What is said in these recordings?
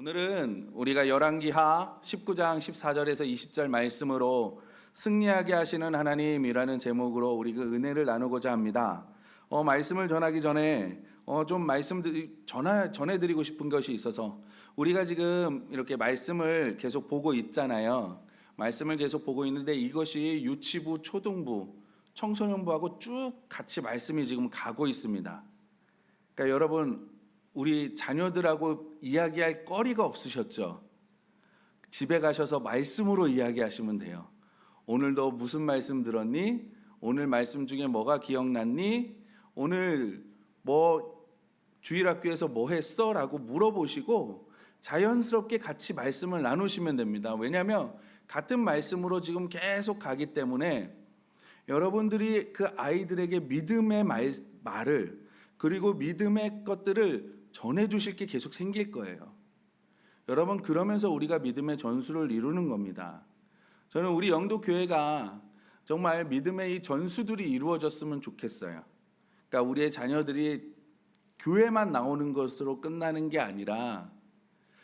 오늘은 우리가 열왕기하 19장 14절에서 20절 말씀으로 승리하게 하시는 하나님이라는 제목으로 우리 그 은혜를 나누고자 합니다. 말씀을 전하기 전에 좀 전해드리고 싶은 것이 있어서 우리가 지금 이렇게 말씀을 계속 보고 있잖아요. 말씀을 계속 보고 있는데 이것이 유치부, 초등부, 청소년부하고 쭉 같이 말씀이 지금 가고 있습니다. 그러니까 여러분 우리 자녀들하고 이야기할 거리가 없으셨죠? 집에 가셔서 말씀으로 이야기하시면 돼요. 오늘도 무슨 말씀 들었니? 오늘 말씀 중에 뭐가 기억났니? 오늘 뭐 주일학교에서 뭐 했어? 라고 물어보시고 자연스럽게 같이 말씀을 나누시면 됩니다. 왜냐하면 같은 말씀으로 지금 계속 가기 때문에 여러분들이 그 아이들에게 믿음의 말을 그리고 믿음의 것들을 전해주실 게 계속 생길 거예요. 여러분 그러면서 우리가 믿음의 전수를 이루는 겁니다. 저는 우리 영도교회가 정말 믿음의 이 전수들이 이루어졌으면 좋겠어요. 그러니까 우리의 자녀들이 교회만 나오는 것으로 끝나는 게 아니라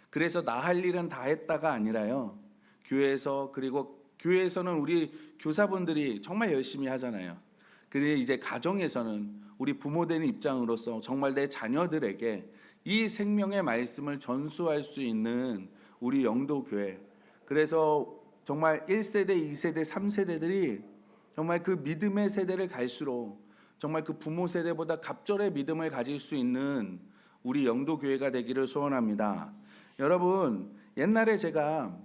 그래서 나 할 일은 다 했다가 아니라요. 교회에서는 우리 교사분들이 정말 열심히 하잖아요. 근데 이제 가정에서는 우리 부모된 입장으로서 정말 내 자녀들에게 이 생명의 말씀을 전수할 수 있는 우리 영도교회. 그래서 정말 1세대, 2세대, 3세대들이 정말 그 믿음의 세대를 갈수록 정말 그 부모 세대보다 갑절의 믿음을 가질 수 있는 우리 영도교회가 되기를 소원합니다. 여러분, 옛날에 제가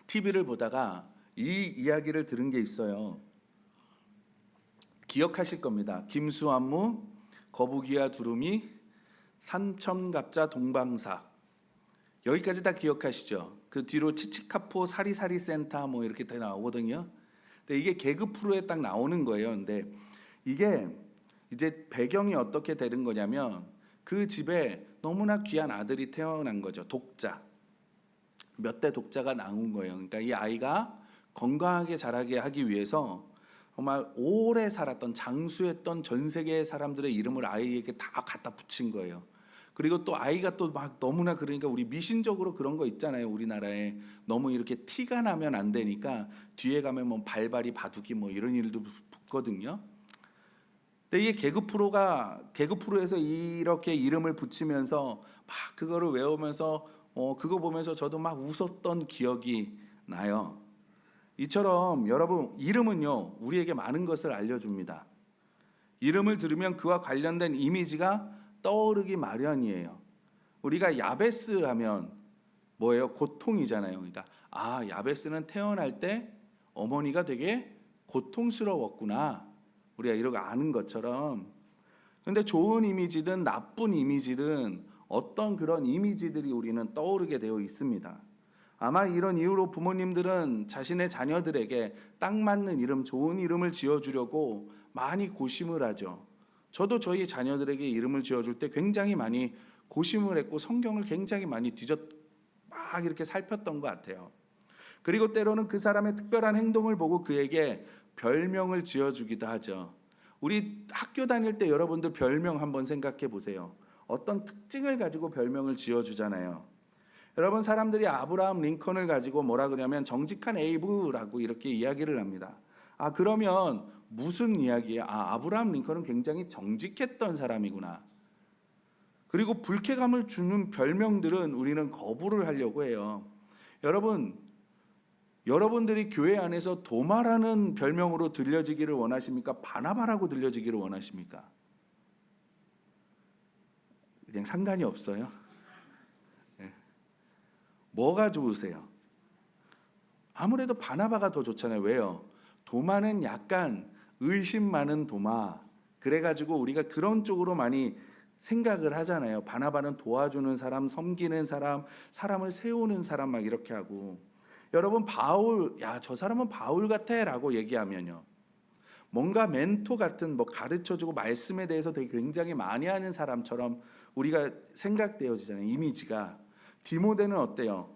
TV를 보다가 이 이야기를 들은 게 있어요. 기억하실 겁니다. 김수환무, 거북이와 두루미, 삼천갑자 동방사. 여기까지 다 기억하시죠? 그 뒤로 치치카포 사리사리 센터 뭐 이렇게 다 나오거든요. 근데 이게 개그 프로에 딱 나오는 거예요. 근데 이게 이제 배경이 어떻게 되는 거냐면 그 집에 너무나 귀한 아들이 태어난 거죠. 독자. 몇 대 독자가 나온 거예요. 그러니까 이 아이가 건강하게 자라게 하기 위해서 정말 오래 살았던 장수했던 전 세계의 사람들의 이름을 아이에게 다 갖다 붙인 거예요. 그리고 또 아이가 또 막 너무나 그러니까 우리 미신적으로 그런 거 있잖아요. 우리나라에 너무 이렇게 티가 나면 안 되니까 뒤에 가면 뭐 발발이 바둑이 뭐 이런 일도 붙거든요. 근데 이게 개그 프로에서 이렇게 이름을 붙이면서 막 그거를 외우면서 그거 보면서 저도 막 웃었던 기억이 나요. 이처럼 여러분 이름은요 우리에게 많은 것을 알려줍니다. 이름을 들으면 그와 관련된 이미지가 떠오르기 마련이에요. 우리가 야베스 하면 뭐예요? 고통이잖아요. 그러니까 야베스는 태어날 때 어머니가 되게 고통스러웠구나. 우리가 이러고 아는 것처럼. 근데 좋은 이미지든 나쁜 이미지든 어떤 그런 이미지들이 우리는 떠오르게 되어 있습니다. 아마 이런 이유로 부모님들은 자신의 자녀들에게 딱 맞는 이름, 좋은 이름을 지어주려고 많이 고심을 하죠. 저도 저희 자녀들에게 이름을 지어줄 때 굉장히 많이 고심을 했고 성경을 굉장히 많이 막 이렇게 살폈던 것 같아요. 그리고 때로는 그 사람의 특별한 행동을 보고 그에게 별명을 지어주기도 하죠. 우리 학교 다닐 때 여러분들 별명 한번 생각해 보세요. 어떤 특징을 가지고 별명을 지어주잖아요. 여러분 사람들이 아브라함 링컨을 가지고 뭐라 그러냐면 정직한 에이브라고 이렇게 이야기를 합니다. 그러면 무슨 이야기예요? 아브라함 링컨은 굉장히 정직했던 사람이구나. 그리고 불쾌감을 주는 별명들은 우리는 거부를 하려고 해요. 여러분들이 교회 안에서 도마라는 별명으로 들려지기를 원하십니까? 바나바라고 들려지기를 원하십니까? 그냥 상관이 없어요. 뭐가 좋으세요? 아무래도 바나바가 더 좋잖아요. 왜요? 도마는 약간 의심 많은 도마. 그래가지고 우리가 그런 쪽으로 많이 생각을 하잖아요. 바나바는 도와주는 사람, 섬기는 사람, 사람을 세우는 사람 막 이렇게 하고. 여러분 바울, 저 사람은 바울 같아 라고 얘기하면요. 뭔가 멘토 같은 가르쳐주고 말씀에 대해서 되게 굉장히 많이 하는 사람처럼 우리가 생각되어지잖아요. 이미지가. 디모데는 어때요?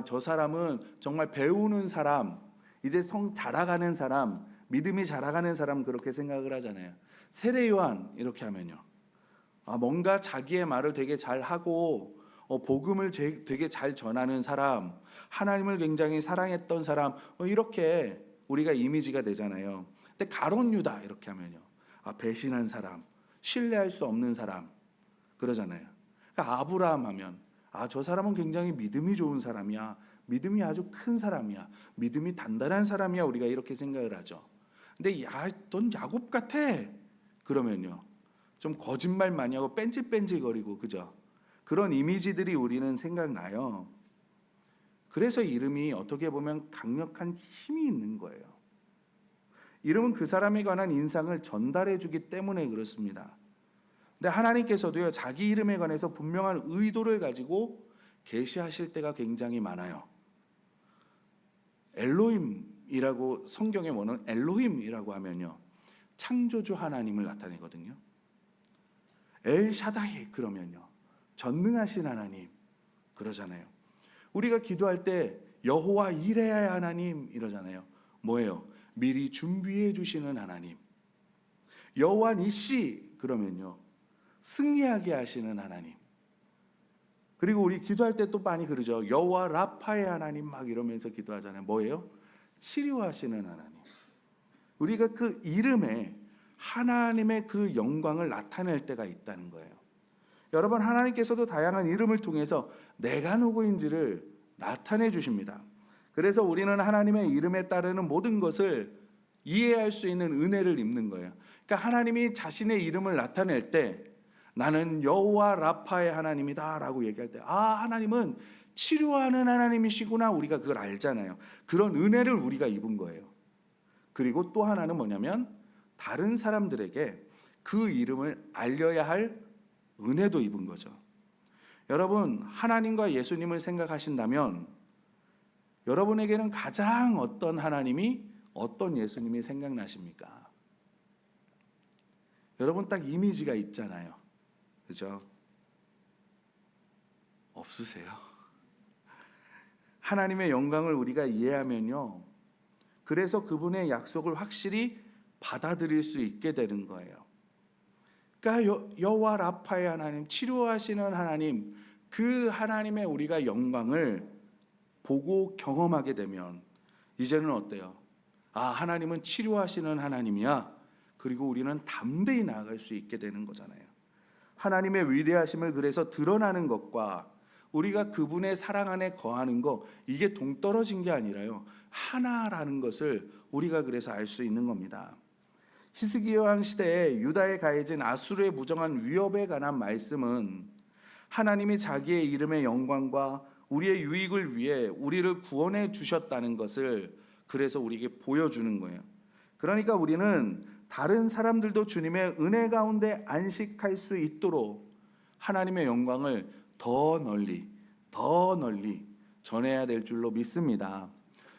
저 사람은 정말 배우는 사람, 이제 자라가는 사람, 믿음이 자라가는 사람 그렇게 생각을 하잖아요. 세례 요한 이렇게 하면요. 뭔가 자기의 말을 되게 잘 하고 복음을 되게 잘 전하는 사람, 하나님을 굉장히 사랑했던 사람, 이렇게 우리가 이미지가 되잖아요. 근데 가룟 유다 이렇게 하면요, 배신한 사람, 신뢰할 수 없는 사람 그러잖아요. 그러니까 아브라함 하면 저 사람은 굉장히 믿음이 좋은 사람이야, 믿음이 아주 큰 사람이야, 믿음이 단단한 사람이야, 우리가 이렇게 생각을 하죠. 근데 넌 야곱 같아 그러면요, 좀 거짓말 많이 하고 뺀질뺀질거리고, 그죠? 그런 이미지들이 우리는 생각나요. 그래서 이름이 어떻게 보면 강력한 힘이 있는 거예요. 이름은 그 사람에 관한 인상을 전달해 주기 때문에 그렇습니다. 근데 하나님께서도요, 자기 이름에 관해서 분명한 의도를 가지고 계시하실 때가 굉장히 많아요. 엘로힘이라고 성경에 뭐는 엘로힘이라고 하면요, 창조주 하나님을 나타내거든요. 엘샤다이 그러면요, 전능하신 하나님 그러잖아요. 우리가 기도할 때 여호와 이레야의 하나님 이러잖아요. 뭐예요? 미리 준비해 주시는 하나님. 여호와 니시 그러면요, 승리하게 하시는 하나님. 그리고 우리 기도할 때 또 많이 그러죠. 여호와 라파의 하나님 막 이러면서 기도하잖아요. 뭐예요? 치료하시는 하나님. 우리가 그 이름에 하나님의 그 영광을 나타낼 때가 있다는 거예요. 여러분, 하나님께서도 다양한 이름을 통해서 내가 누구인지를 나타내 주십니다. 그래서 우리는 하나님의 이름에 따르는 모든 것을 이해할 수 있는 은혜를 입는 거예요. 그러니까 하나님이 자신의 이름을 나타낼 때 나는 여호와 라파의 하나님이다 라고 얘기할 때 하나님은 치료하는 하나님이시구나, 우리가 그걸 알잖아요. 그런 은혜를 우리가 입은 거예요. 그리고 또 하나는 뭐냐면 다른 사람들에게 그 이름을 알려야 할 은혜도 입은 거죠. 여러분, 하나님과 예수님을 생각하신다면 여러분에게는 가장 어떤 하나님이, 어떤 예수님이 생각나십니까? 여러분 딱 이미지가 있잖아요. 그죠? 없으세요? 하나님의 영광을 우리가 이해하면요, 그래서 그분의 약속을 확실히 받아들일 수 있게 되는 거예요. 그러니까 여호와 라파의 하나님, 치료하시는 하나님, 그 하나님의 우리가 영광을 보고 경험하게 되면 이제는 어때요? 하나님은 치료하시는 하나님이야. 그리고 우리는 담대히 나아갈 수 있게 되는 거잖아요. 하나님의 위대하심을 그래서 드러나는 것과 우리가 그분의 사랑 안에 거하는 것, 이게 동떨어진 게 아니라요, 하나라는 것을 우리가 그래서 알 수 있는 겁니다. 히스기야 왕 시대에 유다에 가해진 아수르의 무정한 위협에 관한 말씀은 하나님이 자기의 이름의 영광과 우리의 유익을 위해 우리를 구원해 주셨다는 것을 그래서 우리에게 보여주는 거예요. 그러니까 우리는 다른 사람들도 주님의 은혜 가운데 안식할 수 있도록 하나님의 영광을 더 널리 전해야 될 줄로 믿습니다.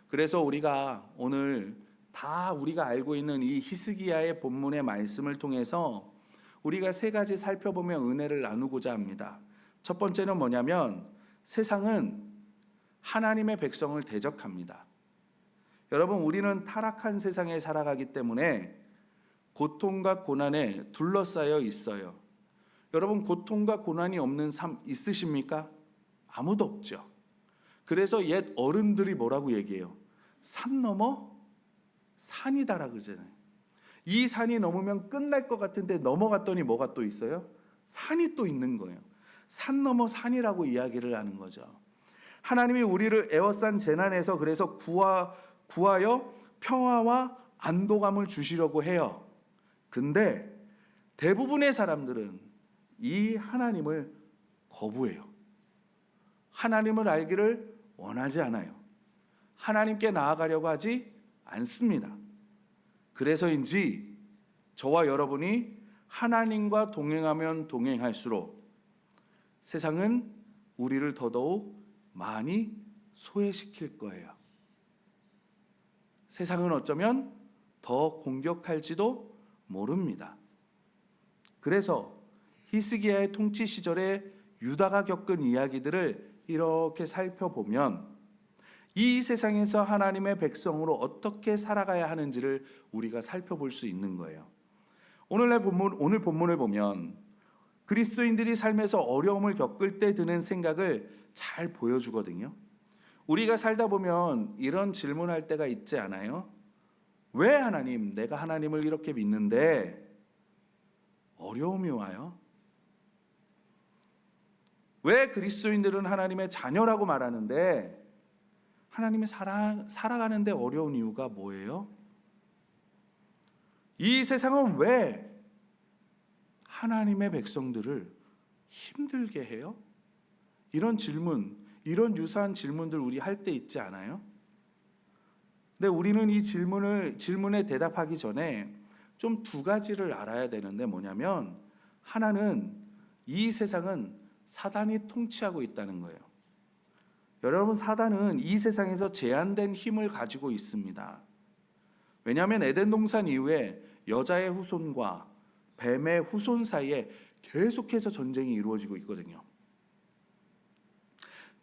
그래서 우리가 오늘 다 우리가 알고 있는 이 히스기야의 본문의 말씀을 통해서 우리가 세 가지 살펴보며 은혜를 나누고자 합니다. 첫 번째는 뭐냐면 세상은 하나님의 백성을 대적합니다. 여러분, 우리는 타락한 세상에 살아가기 때문에 고통과 고난에 둘러싸여 있어요. 여러분, 고통과 고난이 없는 삶 있으십니까? 아무도 없죠. 그래서 옛 어른들이 뭐라고 얘기해요? 산 넘어 산이다라 그러잖아요. 이 산이 넘으면 끝날 것 같은데 넘어갔더니 뭐가 또 있어요? 산이 또 있는 거예요. 산 넘어 산이라고 이야기를 하는 거죠. 하나님이 우리를 에워싼 재난에서 그래서 구하여 평화와 안도감을 주시려고 해요. 근데 대부분의 사람들은 이 하나님을 거부해요. 하나님을 알기를 원하지 않아요. 하나님께 나아가려고 하지 않습니다. 그래서인지 저와 여러분이 하나님과 동행하면 동행할수록 세상은 우리를 더더욱 많이 소외시킬 거예요. 세상은 어쩌면 더 공격할지도 모릅니다. 그래서 히스기야의 통치 시절에 유다가 겪은 이야기들을 이렇게 살펴보면 이 세상에서 하나님의 백성으로 어떻게 살아가야 하는지를 우리가 살펴볼 수 있는 거예요. 오늘 본문을 보면 그리스도인들이 삶에서 어려움을 겪을 때 드는 생각을 잘 보여주거든요. 우리가 살다 보면 이런 질문할 때가 있지 않아요? 왜 하나님, 내가 하나님을 이렇게 믿는데 어려움이 와요? 왜 그리스도인들은 하나님의 자녀라고 말하는데 하나님이 살아가는데 어려운 이유가 뭐예요? 이 세상은 왜 하나님의 백성들을 힘들게 해요? 이런 질문, 이런 유사한 질문들 우리 할 때 있지 않아요? 근데 우리는 이 질문에 대답하기 전에 좀 두 가지를 알아야 되는데 뭐냐면 하나는 이 세상은 사단이 통치하고 있다는 거예요. 여러분, 사단은 이 세상에서 제한된 힘을 가지고 있습니다. 왜냐하면 에덴 동산 이후에 여자의 후손과 뱀의 후손 사이에 계속해서 전쟁이 이루어지고 있거든요.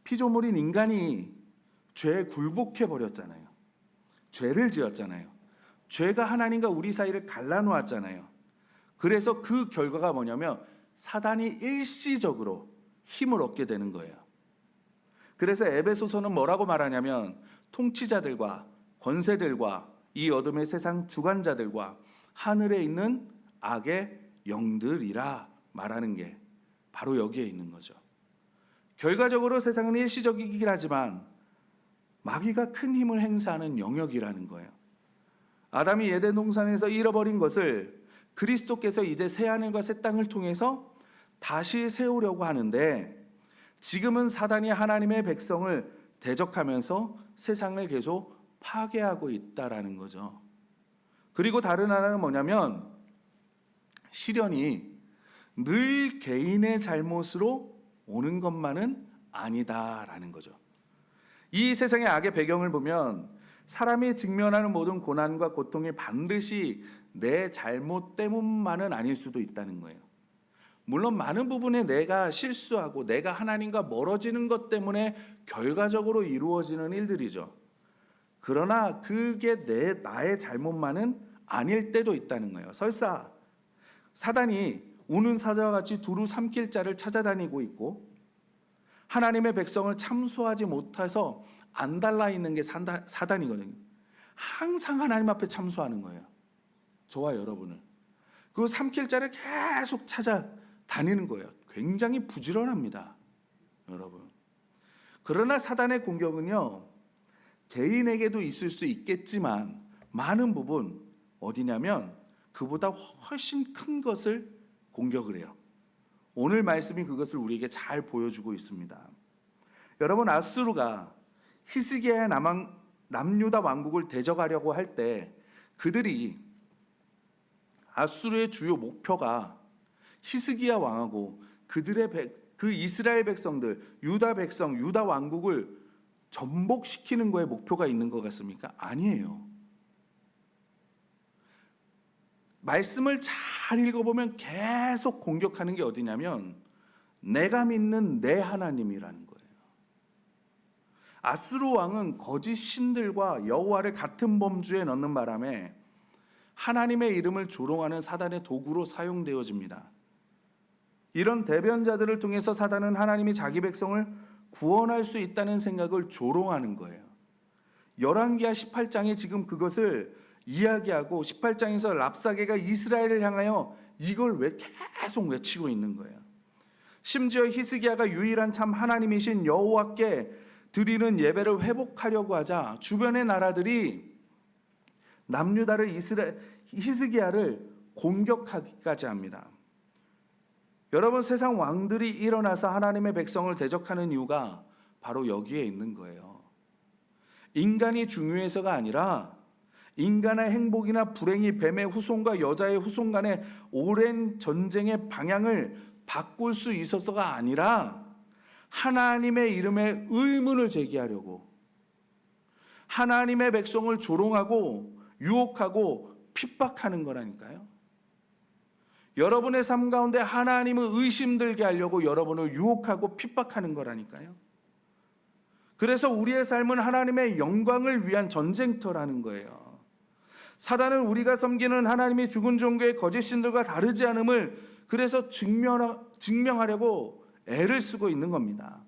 피조물인 인간이 죄에 굴복해 버렸잖아요. 죄를 지었잖아요. 죄가 하나님과 우리 사이를 갈라놓았잖아요. 그래서 그 결과가 뭐냐면 사단이 일시적으로 힘을 얻게 되는 거예요. 그래서 에베소서는 뭐라고 말하냐면 통치자들과 권세들과 이 어둠의 세상 주관자들과 하늘에 있는 악의 영들이라 말하는 게 바로 여기에 있는 거죠. 결과적으로 세상은 일시적이긴 하지만 마귀가 큰 힘을 행사하는 영역이라는 거예요. 아담이 에덴 동산에서 잃어버린 것을 그리스도께서 이제 새하늘과 새 땅을 통해서 다시 세우려고 하는데 지금은 사단이 하나님의 백성을 대적하면서 세상을 계속 파괴하고 있다라는 거죠. 그리고 다른 하나는 뭐냐면 시련이 늘 개인의 잘못으로 오는 것만은 아니다라는 거죠. 이 세상의 악의 배경을 보면 사람이 직면하는 모든 고난과 고통이 반드시 내 잘못 때문만은 아닐 수도 있다는 거예요. 물론 많은 부분에 내가 실수하고 내가 하나님과 멀어지는 것 때문에 결과적으로 이루어지는 일들이죠. 그러나 그게 나의 잘못만은 아닐 때도 있다는 거예요. 설사 사단이 우는 사자와 같이 두루 삼킬 자를 찾아다니고 있고 하나님의 백성을 참소하지 못해서 안달나 있는 게 사단이거든요. 항상 하나님 앞에 참소하는 거예요. 저와 여러분을. 그 삼킬 자를 계속 찾아다니는 거예요. 굉장히 부지런합니다, 여러분. 그러나 사단의 공격은요, 개인에게도 있을 수 있겠지만 많은 부분 어디냐면 그보다 훨씬 큰 것을 공격을 해요. 오늘 말씀이 그것을 우리에게 잘 보여주고 있습니다. 여러분, 아수르가 히스기야의 남유다 왕국을 대적하려고 할 때 그들이 아수르의 주요 목표가 히스기야 왕하고 그 이스라엘 백성들, 유다 백성, 유다 왕국을 전복시키는 거에 목표가 있는 것 같습니까? 아니에요. 말씀을 잘 읽어보면 계속 공격하는 게 어디냐면 내가 믿는 내 하나님이라는 거예요. 아수르 왕은 거짓 신들과 여호와를 같은 범주에 넣는 바람에 하나님의 이름을 조롱하는 사단의 도구로 사용되어집니다. 이런 대변자들을 통해서 사단은 하나님이 자기 백성을 구원할 수 있다는 생각을 조롱하는 거예요. 열왕기하 18장에 지금 그것을 이야기하고 18장에서 랍사게가 이스라엘을 향하여 이걸 왜 계속 외치고 있는 거예요. 심지어 히스기야가 유일한 참 하나님이신 여호와께 드리는 예배를 회복하려고 하자 주변의 나라들이 남유다를 히스기야를 공격하기까지 합니다. 여러분, 세상 왕들이 일어나서 하나님의 백성을 대적하는 이유가 바로 여기에 있는 거예요. 인간이 중요해서가 아니라 인간의 행복이나 불행이 뱀의 후손과 여자의 후손 간의 오랜 전쟁의 방향을 바꿀 수 있어서가 아니라 하나님의 이름에 의문을 제기하려고 하나님의 백성을 조롱하고 유혹하고 핍박하는 거라니까요. 여러분의 삶 가운데 하나님을 의심들게 하려고 여러분을 유혹하고 핍박하는 거라니까요. 그래서 우리의 삶은 하나님의 영광을 위한 전쟁터라는 거예요. 사단은 우리가 섬기는 하나님이 죽은 종교의 거짓 신들과 다르지 않음을 그래서 증명하려고 애를 쓰고 있는 겁니다.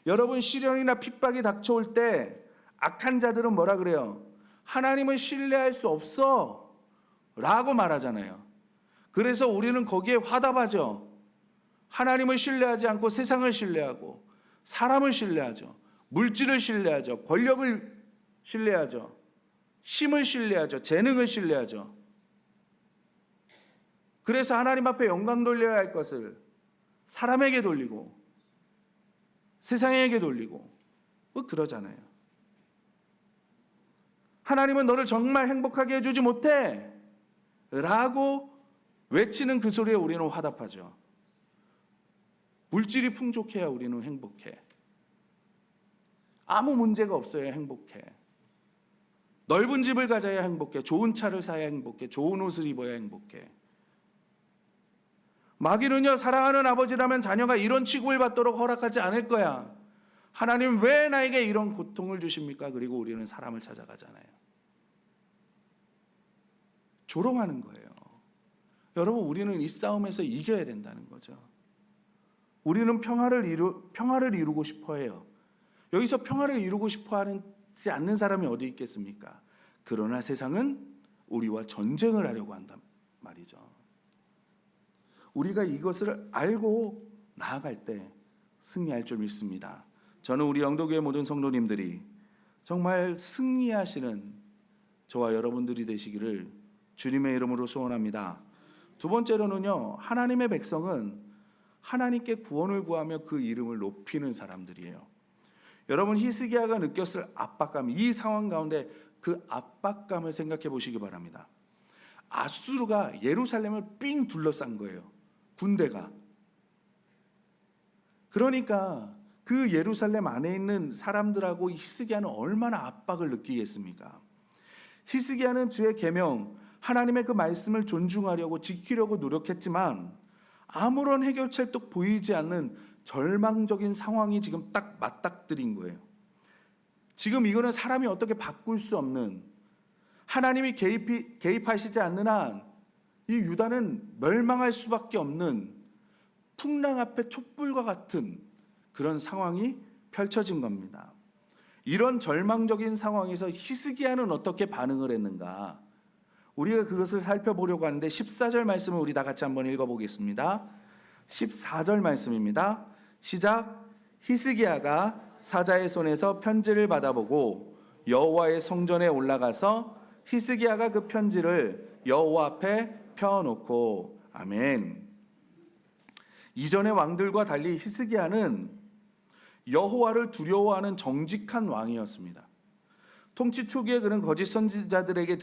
여러분, 시련이나 핍박이 닥쳐올 때 악한 자들은 뭐라 그래요? 하나님을 신뢰할 수 없어 라고 말하잖아요. 그래서 우리는 거기에 화답하죠. 하나님을 신뢰하지 않고 세상을 신뢰하고 사람을 신뢰하죠. 물질을 신뢰하죠. 권력을 신뢰하죠. 힘을 신뢰하죠. 재능을 신뢰하죠. 그래서 하나님 앞에 영광 돌려야 할 것을 사람에게 돌리고 세상에게 돌리고 그러잖아요. 하나님은 너를 정말 행복하게 해주지 못해 라고 외치는 그 소리에 우리는 화답하죠. 물질이 풍족해야 우리는 행복해. 아무 문제가 없어야 행복해. 넓은 집을 가져야 행복해. 좋은 차를 사야 행복해. 좋은 옷을 입어야 행복해. 마귀는요, 사랑하는 아버지라면 자녀가 이런 취급을 받도록 허락하지 않을 거야. 하나님 왜 나에게 이런 고통을 주십니까? 그리고 우리는 사람을 찾아가잖아요. 조롱하는 거예요. 여러분, 우리는 이 싸움에서 이겨야 된다는 거죠. 우리는 평화를 이루고 싶어 해요. 여기서 평화를 이루고 싶어 하지 않는 사람이 어디 있겠습니까? 그러나 세상은 우리와 전쟁을 하려고 한단 말이죠. 우리가 이것을 알고 나아갈 때 승리할 줄 믿습니다. 저는 우리 영도교회 모든 성도님들이 정말 승리하시는 저와 여러분들이 되시기를 주님의 이름으로 소원합니다. 두 번째로는요, 하나님의 백성은 하나님께 구원을 구하며 그 이름을 높이는 사람들이에요. 여러분, 히스기야가 느꼈을 압박감, 이 상황 가운데 그 압박감을 생각해 보시기 바랍니다. 아수르가 예루살렘을 삥 둘러싼 거예요. 군대가. 그러니까 그 예루살렘 안에 있는 사람들하고 히스기야는 얼마나 압박을 느끼겠습니까? 히스기야는 주의 계명, 하나님의 그 말씀을 존중하려고 지키려고 노력했지만 아무런 해결책도 보이지 않는 절망적인 상황이 지금 딱 맞닥뜨린 거예요. 지금 이거는 사람이 어떻게 바꿀 수 없는, 하나님이 개입하시지 않는 한 이 유다는 멸망할 수밖에 없는 풍랑 앞에 촛불과 같은 그런 상황이 펼쳐진 겁니다. 이런 절망적인 상황에서 히스기야는 어떻게 반응을 했는가? 우리가 그것을 살펴보려고 하는데 14절 말씀을 우리 다 같이 한번 읽어보겠습니다. 14절 말씀입니다. 시작. 히스기야가 사자의 손에서 편지를 받아보고 여호와의 성전에 올라가서 히스기야가 그 편지를 여호와 앞에 펴놓고. 아멘. 이전의 왕들과 달리 히스기야는 여호와를 두려워하는 정직한 왕이었습니다. 통치 초기에 그는 거짓 선지자들에게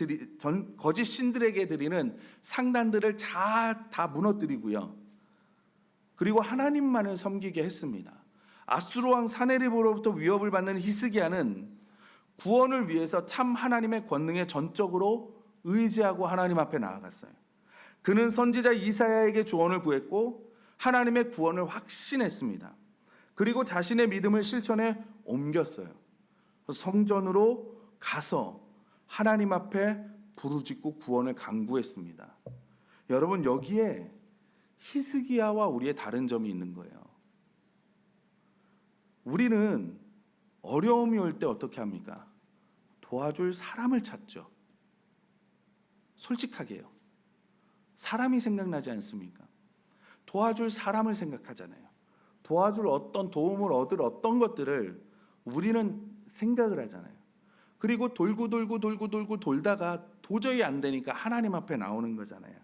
거짓 신들에게 드리는 상단들을 다 무너뜨리고요. 그리고 하나님만을 섬기게 했습니다. 아수르 왕 사네립으로부터 위협을 받는 히스기야는 구원을 위해서 참 하나님의 권능에 전적으로 의지하고 하나님 앞에 나아갔어요. 그는 선지자 이사야에게 조언을 구했고 하나님의 구원을 확신했습니다. 그리고 자신의 믿음을 실천에 옮겼어요. 성전으로 가서 하나님 앞에 부르짖고 구원을 간구했습니다. 여러분, 여기에 히스기야와 우리의 다른 점이 있는 거예요. 우리는 어려움이 올 때 어떻게 합니까? 도와줄 사람을 찾죠. 솔직하게요. 사람이 생각나지 않습니까? 도와줄 사람을 생각하잖아요. 도와줄 어떤 도움을 얻을 어떤 것들을 우리는 생각을 하잖아요. 그리고 돌고 돌다가 도저히 안 되니까 하나님 앞에 나오는 거잖아요.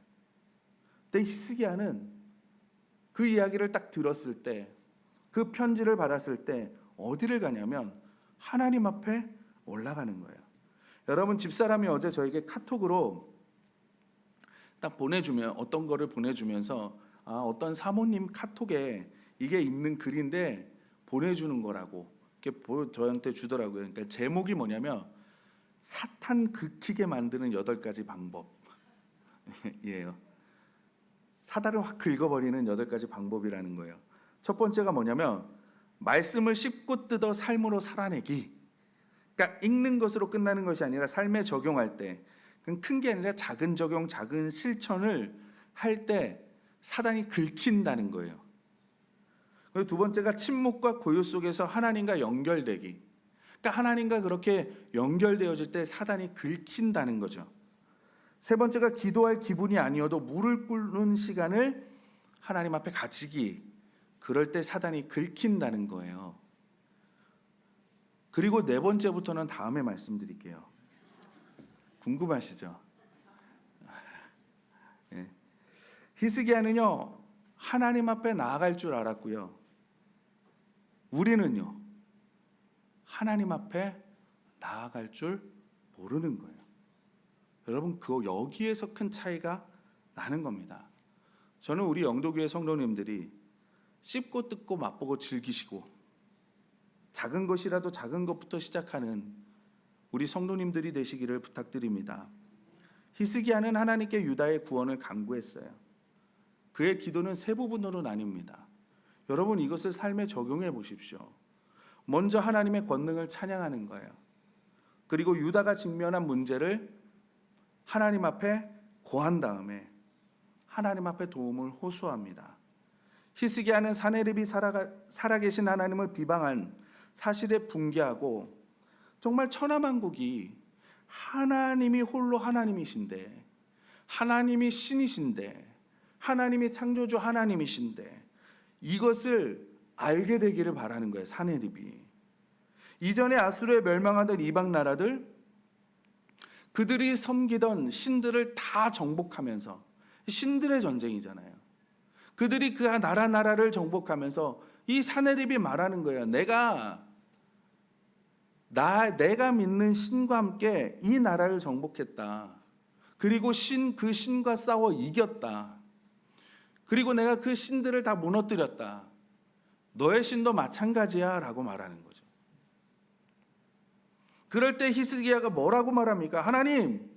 근데 히스기야는 그 이야기를 딱 들었을 때, 그 편지를 받았을 때 어디를 가냐면 하나님 앞에 올라가는 거예요. 여러분, 집사람이 어제 저에게 카톡으로 딱 보내주면, 어떤 거를 보내주면서 어떤 사모님 카톡에 이게 있는 글인데 보내주는 거라고 이렇게 저한테 주더라고요. 그러니까 제목이 뭐냐면 사탄 긁히게 만드는 8가지 방법이에요. 사단을 확 긁어버리는 8가지 방법이라는 거예요. 첫 번째가 뭐냐면 말씀을 씹고 뜯어 삶으로 살아내기. 그러니까 읽는 것으로 끝나는 것이 아니라 삶에 적용할 때, 큰 게 아니라 작은 적용, 작은 실천을 할 때 사단이 긁힌다는 거예요. 그리고 두 번째가 침묵과 고요 속에서 하나님과 연결되기. 그러니까 하나님과 그렇게 연결되어질 때 사단이 긁힌다는 거죠. 세 번째가 기도할 기분이 아니어도 물을 끓는 시간을 하나님 앞에 가지기. 그럴 때 사단이 긁힌다는 거예요. 그리고 네 번째부터는 다음에 말씀드릴게요. 궁금하시죠? 네. 히스기야는요, 하나님 앞에 나아갈 줄 알았고요. 우리는요, 하나님 앞에 나아갈 줄 모르는 거예요. 여러분, 여기에서 큰 차이가 나는 겁니다. 저는 우리 영도교회 성도님들이 씹고 뜯고 맛보고 즐기시고 작은 것이라도 작은 것부터 시작하는 우리 성도님들이 되시기를 부탁드립니다. 히스기야는 하나님께 유다의 구원을 간구했어요. 그의 기도는 세 부분으로 나뉩니다. 여러분, 이것을 삶에 적용해 보십시오. 먼저 하나님의 권능을 찬양하는 거예요. 그리고 유다가 직면한 문제를 하나님 앞에 고한 다음에 하나님 앞에 도움을 호소합니다. 히스기야는 사네립이 살아계신 하나님을 비방한 사실에 분개하고, 정말 천하만국이 하나님이 홀로 하나님이신데, 하나님이 신이신데, 하나님이 창조주 하나님이신데 이것을 알게 되기를 바라는 거예요. 사네립이 이전에 아수르에 멸망하던 이방 나라들, 그들이 섬기던 신들을 다 정복하면서, 신들의 전쟁이잖아요. 그들이 그 나라를 정복하면서 이 사네립이 말하는 거예요. 내가 믿는 신과 함께 이 나라를 정복했다. 그리고 그 신과 싸워 이겼다. 그리고 내가 그 신들을 다 무너뜨렸다. 너의 신도 마찬가지야 라고 말하는 거죠. 그럴 때 히스기야가 뭐라고 말합니까? 하나님,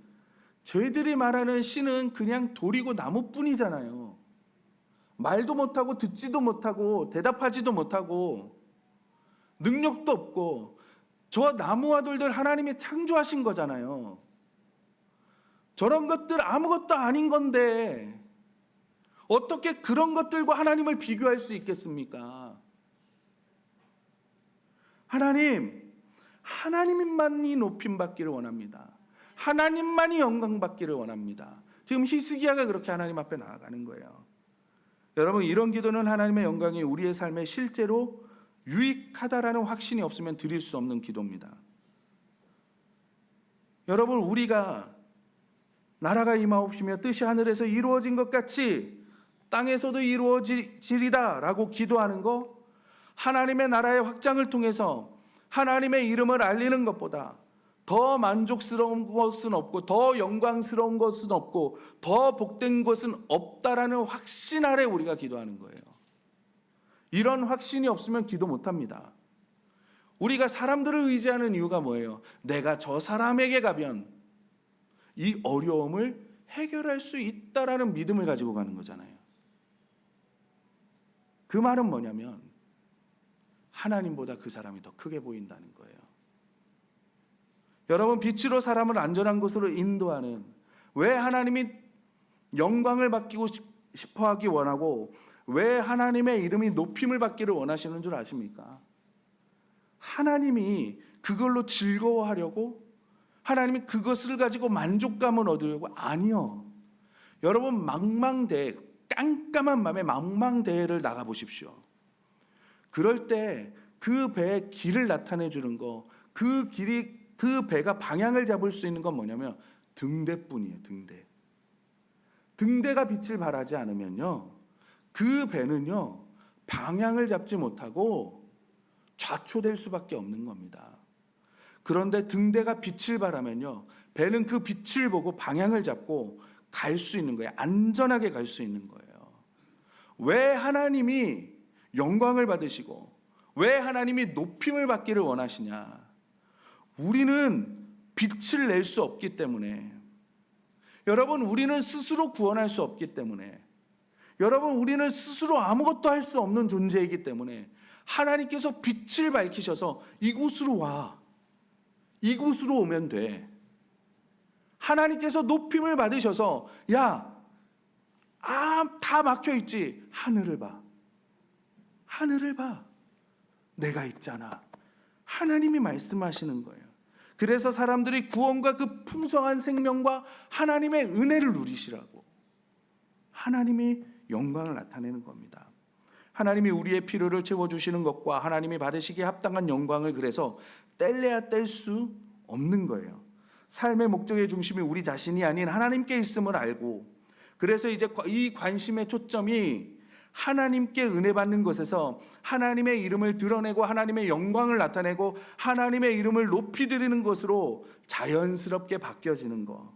저희들이 말하는 신은 그냥 돌이고 나무뿐이잖아요. 말도 못하고 듣지도 못하고 대답하지도 못하고 능력도 없고, 저 나무와 돌들 하나님이 창조하신 거잖아요. 저런 것들 아무것도 아닌 건데 어떻게 그런 것들과 하나님을 비교할 수 있겠습니까? 하나님만이 높임받기를 원합니다. 하나님만이 영광받기를 원합니다. 지금 히스기야가 그렇게 하나님 앞에 나아가는 거예요. 여러분, 이런 기도는 하나님의 영광이 우리의 삶에 실제로 유익하다라는 확신이 없으면 드릴 수 없는 기도입니다. 여러분, 우리가 나라가 임하옵시며 뜻이 하늘에서 이루어진 것 같이 땅에서도 이루어지리다 라고 기도하는 거, 하나님의 나라의 확장을 통해서 하나님의 이름을 알리는 것보다 더 만족스러운 것은 없고, 더 영광스러운 것은 없고, 더 복된 것은 없다라는 확신 아래 우리가 기도하는 거예요. 이런 확신이 없으면 기도 못합니다. 우리가 사람들을 의지하는 이유가 뭐예요? 내가 저 사람에게 가면 이 어려움을 해결할 수 있다라는 믿음을 가지고 가는 거잖아요. 그 말은 뭐냐면 하나님보다 그 사람이 더 크게 보인다는 거예요. 여러분, 빛으로 사람을 안전한 곳으로 인도하는, 왜 하나님이 영광을 받기고 싶어하기 원하고 왜 하나님의 이름이 높임을 받기를 원하시는 줄 아십니까? 하나님이 그걸로 즐거워하려고, 하나님이 그것을 가지고 만족감을 얻으려고? 아니요. 여러분, 망망대해, 깜깜한 밤에 망망대해를 나가보십시오. 그럴 때 그 배의 길을 나타내 주는 거, 그 배가 방향을 잡을 수 있는 건 뭐냐면 등대뿐이에요. 등대가 빛을 발하지 않으면요, 그 배는요 방향을 잡지 못하고 좌초될 수밖에 없는 겁니다. 그런데 등대가 빛을 발하면요, 배는 그 빛을 보고 방향을 잡고 갈 수 있는 거예요. 안전하게 갈 수 있는 거예요. 왜 하나님이 영광을 받으시고 왜 하나님이 높임을 받기를 원하시냐? 우리는 빛을 낼 수 없기 때문에, 여러분, 우리는 스스로 구원할 수 없기 때문에, 여러분, 우리는 스스로 아무것도 할 수 없는 존재이기 때문에 하나님께서 빛을 밝히셔서 이곳으로 와, 이곳으로 오면 돼. 하나님께서 높임을 받으셔서, 야, 다 막혀 있지. 하늘을 봐. 하늘을 봐. 내가 있잖아. 하나님이 말씀하시는 거예요. 그래서 사람들이 구원과 그 풍성한 생명과 하나님의 은혜를 누리시라고. 하나님이 영광을 나타내는 겁니다. 하나님이 우리의 필요를 채워주시는 것과 하나님이 받으시기에 합당한 영광을 그래서 뗄래야 뗄 수 없는 거예요. 삶의 목적의 중심이 우리 자신이 아닌 하나님께 있음을 알고, 그래서 이제 이 관심의 초점이 하나님께 은혜 받는 것에서 하나님의 이름을 드러내고 하나님의 영광을 나타내고 하나님의 이름을 높이 드리는 것으로 자연스럽게 바뀌어지는 것.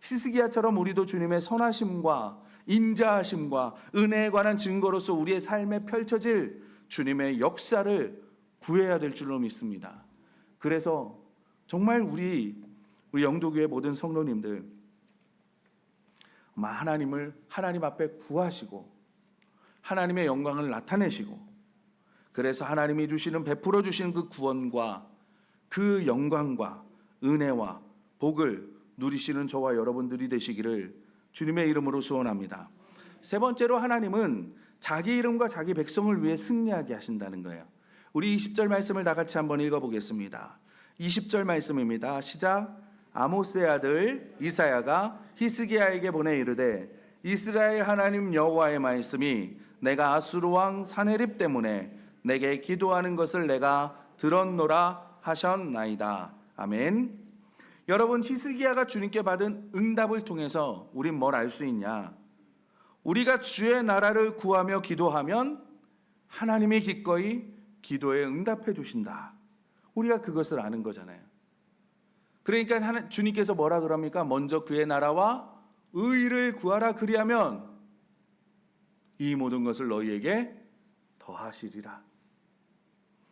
히스기야처럼 우리도 주님의 선하심과 인자하심과 은혜에 관한 증거로서 우리의 삶에 펼쳐질 주님의 역사를 구해야 될 줄로 믿습니다. 그래서 정말 우리 영도교회 모든 성도님들 하나님 앞에 구하시고 하나님의 영광을 나타내시고, 그래서 하나님이 베풀어 주시는 그 구원과 그 영광과 은혜와 복을 누리시는 저와 여러분들이 되시기를 주님의 이름으로 소원합니다. 세 번째로, 하나님은 자기 이름과 자기 백성을 위해 승리하게 하신다는 거예요. 우리 20절 말씀을 다 같이 한번 읽어보겠습니다. 20절 말씀입니다. 시작. 아모스의 아들 이사야가 히스기야에게 보내 이르되, 이스라엘 하나님 여호와의 말씀이 내가 아수르 왕 사네립 때문에 내게 기도하는 것을 내가 들었노라 하셨나이다. 아멘. 여러분, 히스기야가 주님께 받은 응답을 통해서 우린 뭘 알 수 있냐? 우리가 주의 나라를 구하며 기도하면 하나님이 기꺼이 기도에 응답해 주신다. 우리가 그것을 아는 거잖아요. 그러니까 주님께서 뭐라 그럽니까? 먼저 그의 나라와 의를 구하라. 그리하면 이 모든 것을 너희에게 더하시리라.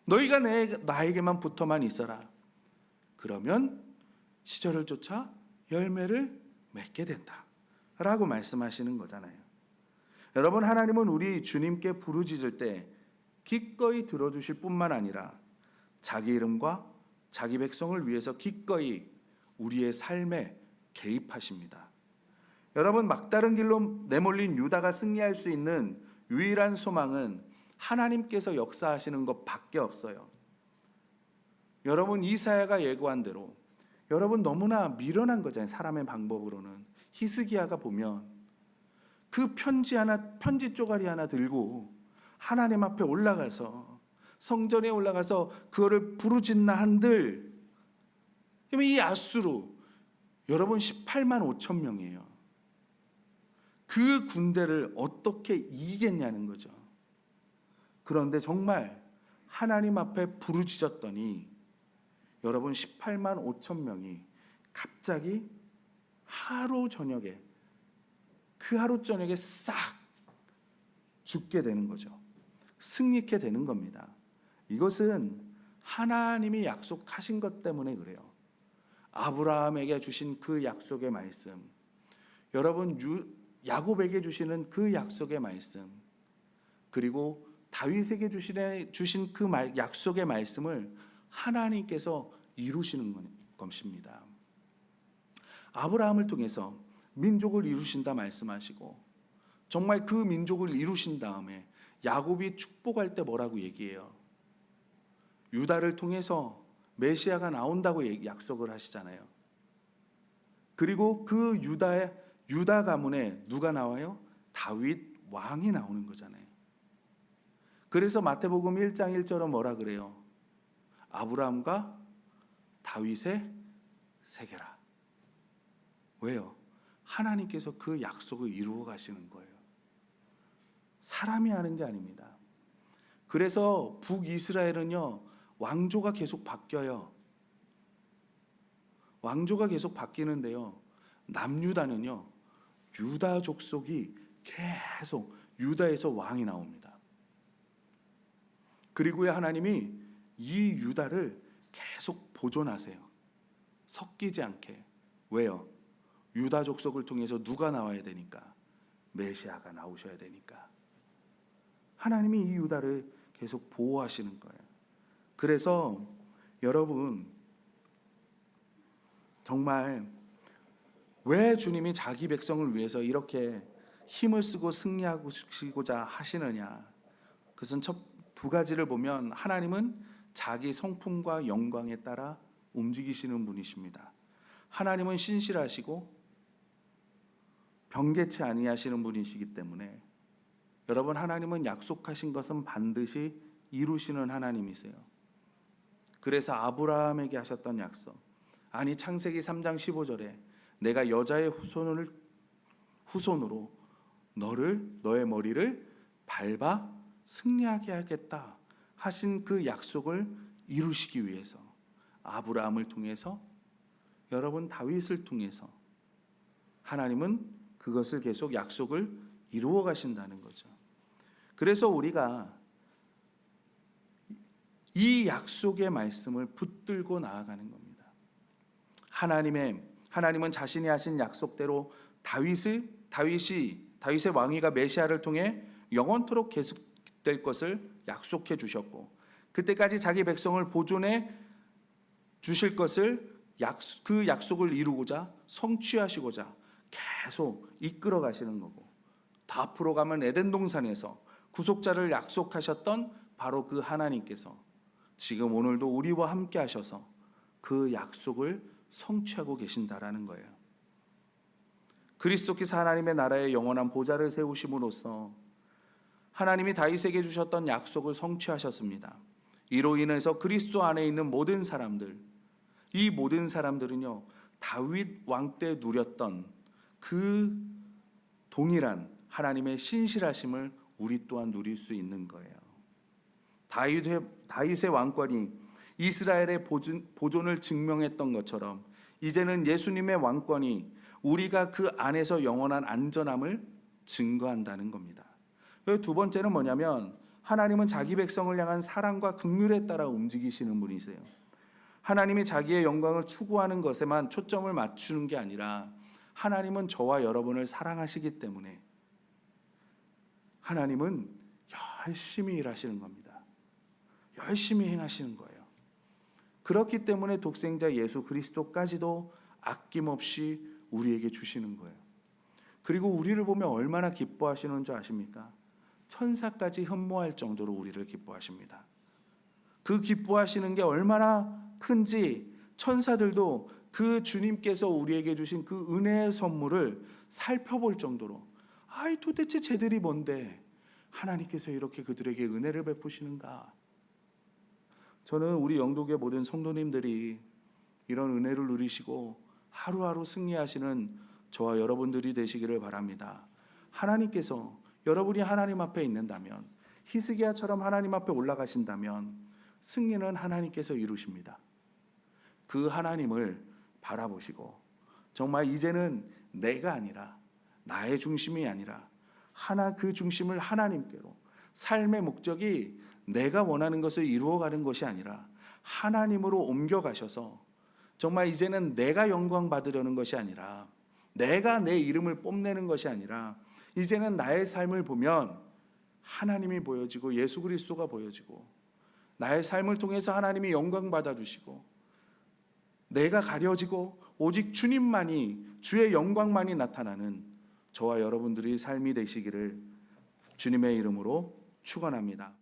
너희가 나에게만 붙어만 있어라. 그러면 시절을 쫓아 열매를 맺게 된다 라고 말씀하시는 거잖아요. 여러분, 하나님은 우리 주님께 부르짖을 때 기꺼이 들어주실 뿐만 아니라 자기 이름과 자기 백성을 위해서 기꺼이 우리의 삶에 개입하십니다. 여러분, 막다른 길로 내몰린 유다가 승리할 수 있는 유일한 소망은 하나님께서 역사하시는 것밖에 없어요. 여러분, 이사야가 예고한 대로 여러분 너무나 미련한 거잖아요. 사람의 방법으로는. 히스기야가 보면 그 편지 쪼가리 하나 들고 하나님 앞에 올라가서, 성전에 올라가서 그거를 부르짖나 한들, 이 아수르 여러분 18만 5천 명이에요. 그 군대를 어떻게 이기겠냐는 거죠. 그런데 정말 하나님 앞에 부르짖었더니 여러분 18만 5천 명이 갑자기 그 하루 저녁에 싹 죽게 되는 거죠. 승리케 되는 겁니다. 이것은 하나님이 약속하신 것 때문에 그래요. 아브라함에게 주신 그 약속의 말씀, 여러분 야곱에게 주시는 그 약속의 말씀, 그리고 다윗에게 주신 그 약속의 말씀을 하나님께서 이루시는 것입니다. 아브라함을 통해서 민족을 이루신다 말씀하시고, 정말 그 민족을 이루신 다음에 야곱이 축복할 때 뭐라고 얘기해요? 유다를 통해서 메시아가 나온다고 약속을 하시잖아요. 그리고 그 유다 가문에 누가 나와요? 다윗 왕이 나오는 거잖아요. 그래서 마태복음 1장 1절은 뭐라 그래요? 아브라함과 다윗의 세계라. 왜요? 하나님께서 그 약속을 이루어 가시는 거예요. 사람이 하는 게 아닙니다. 그래서 북이스라엘은요, 왕조가 계속 바뀌어요. 왕조가 계속 바뀌는데요, 남유다는요, 유다 족속이 계속 유다에서 왕이 나옵니다. 그리고 하나님이 이 유다를 계속 보존하세요. 섞이지 않게. 왜요? 유다 족속을 통해서 누가 나와야 되니까? 메시아가 나오셔야 되니까. 하나님이 이 유다를 계속 보호하시는 거예요. 그래서 여러분, 정말 왜 주님이 자기 백성을 위해서 이렇게 힘을 쓰고 승리하시고자 하시느냐? 그것은 두 가지를 보면 하나님은 자기 성품과 영광에 따라 움직이시는 분이십니다. 하나님은 신실하시고 변개치 아니하시는 분이시기 때문에 여러분, 하나님은 약속하신 것은 반드시 이루시는 하나님이세요. 그래서 아브라함에게 하셨던 약속, 아니 창세기 3장 15절에 내가 여자의 후손으로 너의 머리를 밟아 승리하게 하겠다 하신 그 약속을 이루시기 위해서 아브라함을 통해서, 여러분 다윗을 통해서 하나님은 그것을 계속 약속을 이루어 가신다는 거죠. 그래서 우리가 이 약속의 말씀을 붙들고 나아가는 겁니다. 하나님은 자신이 하신 약속대로 다윗의 왕위가 메시아를 통해 영원토록 계속될 것을 약속해 주셨고, 그때까지 자기 백성을 보존해 주실 것을 그 약속을 이루고자 성취하시고자 계속 이끌어 가시는 거고, 더 앞으로 가면 에덴 동산에서 구속자를 약속하셨던 바로 그 하나님께서 지금 오늘도 우리와 함께 하셔서 그 약속을 성취하고 계신다라는 거예요. 그리스도께서 하나님의 나라의 영원한 보좌를 세우심으로써 하나님이 다윗에게 주셨던 약속을 성취하셨습니다. 이로 인해서 그리스도 안에 있는 모든 사람들, 이 모든 사람들은요, 다윗 왕 때 누렸던 그 동일한 하나님의 신실하심을 우리 또한 누릴 수 있는 거예요. 다윗의 왕권이 이스라엘의 보존을 증명했던 것처럼 이제는 예수님의 왕권이 우리가 그 안에서 영원한 안전함을 증거한다는 겁니다. 두 번째는 뭐냐면, 하나님은 자기 백성을 향한 사랑과 긍휼에 따라 움직이시는 분이세요. 하나님이 자기의 영광을 추구하는 것에만 초점을 맞추는 게 아니라 하나님은 저와 여러분을 사랑하시기 때문에 하나님은 열심히 일하시는 겁니다. 열심히 행하시는 거예요. 그렇기 때문에 독생자 예수 그리스도까지도 아낌없이 우리에게 주시는 거예요. 그리고 우리를 보면 얼마나 기뻐하시는 줄 아십니까? 천사까지 흠모할 정도로 우리를 기뻐하십니다. 그 기뻐하시는 게 얼마나 큰지 천사들도 그 주님께서 우리에게 주신 그 은혜의 선물을 살펴볼 정도로, 아이 도대체 쟤들이 뭔데 하나님께서 이렇게 그들에게 은혜를 베푸시는가? 저는 우리 영독의 모든 성도님들이 이런 은혜를 누리시고 하루하루 승리하시는 저와 여러분들이 되시기를 바랍니다. 하나님께서, 여러분이 하나님 앞에 있는다면, 히스기야처럼 하나님 앞에 올라가신다면 승리는 하나님께서 이루십니다. 그 하나님을 바라보시고 정말 이제는 내가 아니라, 나의 중심이 아니라 그 중심을 하나님께로, 삶의 목적이 내가 원하는 것을 이루어가는 것이 아니라 하나님으로 옮겨가셔서 정말 이제는 내가 영광 받으려는 것이 아니라, 내가 내 이름을 뽐내는 것이 아니라, 이제는 나의 삶을 보면 하나님이 보여지고 예수 그리스도가 보여지고 나의 삶을 통해서 하나님이 영광 받아주시고 내가 가려지고 오직 주님만이, 주의 영광만이 나타나는 저와 여러분들이 삶이 되시기를 주님의 이름으로 축원합니다.